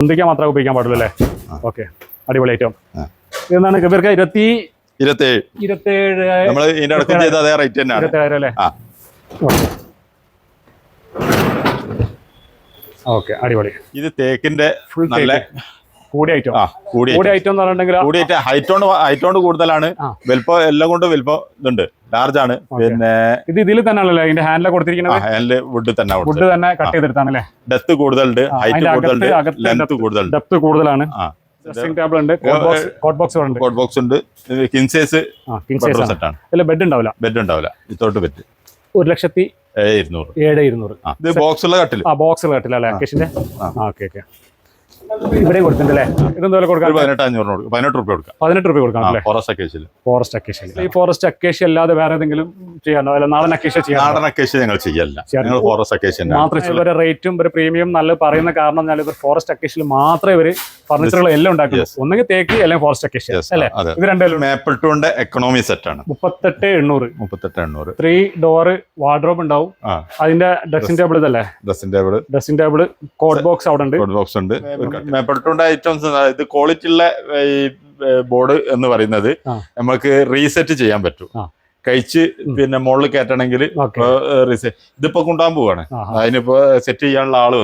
പൊന്തിക്കാൻ മാത്രമേ ഉപയോഗിക്കാൻ പാടുള്ളൂ അല്ലേ? ഓക്കെ, അടിപൊളി ഐറ്റം. ഇതെന്താണ് ഇവർക്ക് 27,000 അല്ലേ? ഓക്കെ, അടിപൊളി. ഇത് തേക്കിന്റെ ഫുൾ നല്ല കൂടിയ ഐറ്റം. കൂടിയ ഐറ്റം എന്ന് പറഞ്ഞിട്ടുണ്ടെങ്കിൽ ഹൈറ്റോണ്ട് കൂടുതലാണ്. വലുപ്പം എല്ലാം കൊണ്ട് വലുപ്പം ഇതുണ്ട്, ലാർജ് ആണ്. പിന്നെ ഇത് ഇതിൽ തന്നെയാണല്ലോ ഇതിന്റെ ഹാൻഡിൽ കൊടുത്തിരിക്കുന്നത്. ഹാൻഡില് വുഡ് തന്നെ കട്ട് ചെയ്തെടുത്താണല്ലേ? ഡെപ്ത് കൂടുതലുണ്ട്, ഹൈറ്റ് കൂടുതലുണ്ട്, ലെങ്ത് കൂടുതലുണ്ട്. ഡെപ്ത് കൂടുതലാണ്. ഡ്രസ്സിംഗ് ടേബിൾ ഉണ്ട്, കോട്ട് ബോക്സ് ഉണ്ട്, കിങ് സൈസ് സെറ്റ് ആണ്. ഇതിൽ ബെഡ് ഉണ്ടാവില്ല. ഇതോട്ട് പറ്റും. 1,07,200. ഇത് ബോക്സ് ഉള്ള കട്ടില്. ബോക്സ് ഉള്ള കട്ടിലല്ലേ അക്കേഷിന്റെ? ഓക്കെ. ഇവിടെ കൊടുത്തിട്ടുണ്ടല്ലേ? ഇതെന്താ കൊടുക്കാം? 18 രൂപ കൊടുക്കാം. 18 രൂപ കൊടുക്കാം. Forest acacia. ഈ ഫോറസ്റ്റ് അക്കേഷ്യ അല്ലാതെ വേറെ ഏതെങ്കിലും ചെയ്യാനോ? അല്ല, നാടൻ അക്കേഷ്യ ചെയ്യാം. നാടൻ അക്കേഷ്യ ഞങ്ങൾ ചെയ്യല്ല, ഞങ്ങൾ ഫോറസ്റ്റ് അക്കേഷ്യ മാത്രമേ. ഇവരുടെ റേറ്റും ഒരു പ്രീമിയം നല്ല പറയുന്ന കാരണം എന്നാൽ ഇവർ ഫോറസ്റ്റ് അക്കേഷ്യയിൽ മാത്രമേ ഇവര് ഫർണിച്ചറുകൾ എല്ലാം ഉണ്ടാക്കുന്നു. ഒന്നെങ്കിൽ തേക്ക് അല്ലെങ്കിൽ ഫോറസ്റ്റ് അക്കേഷ്യ അല്ലേ? ഇത് രണ്ടും മേപ്പിൾ ടൂണിന്റെ എക്കണോമി സെറ്റ് ആണ്. 38,800. 3 ഡോറ് വാർഡ്രോബ് ഉണ്ടാവും. അതിന്റെ ഡ്രസ്സിംഗ് ടേബിൾ ഇതല്ലേ? ഡ്രസ്സിംഗ് ടേബിൾ കോട്ട് ബോക്സ് അവിടെ ഉണ്ട്. മേപ്പിൾ ടൂണിന്റെ ഐറ്റംസ് ഇത് ക്വാളിറ്റി ഉള്ള ഈ ബോർഡ് എന്ന് പറയുന്നത് നമുക്ക് റീസെറ്റ് ചെയ്യാൻ പറ്റും. കഴിച്ച് പിന്നെ മുകളിൽ കയറ്റണമെങ്കിൽ ഇതിപ്പോ കൊണ്ടുപോകാൻ പോവാണ്. അതിനിപ്പോ സെറ്റ് ചെയ്യാനുള്ള ആള്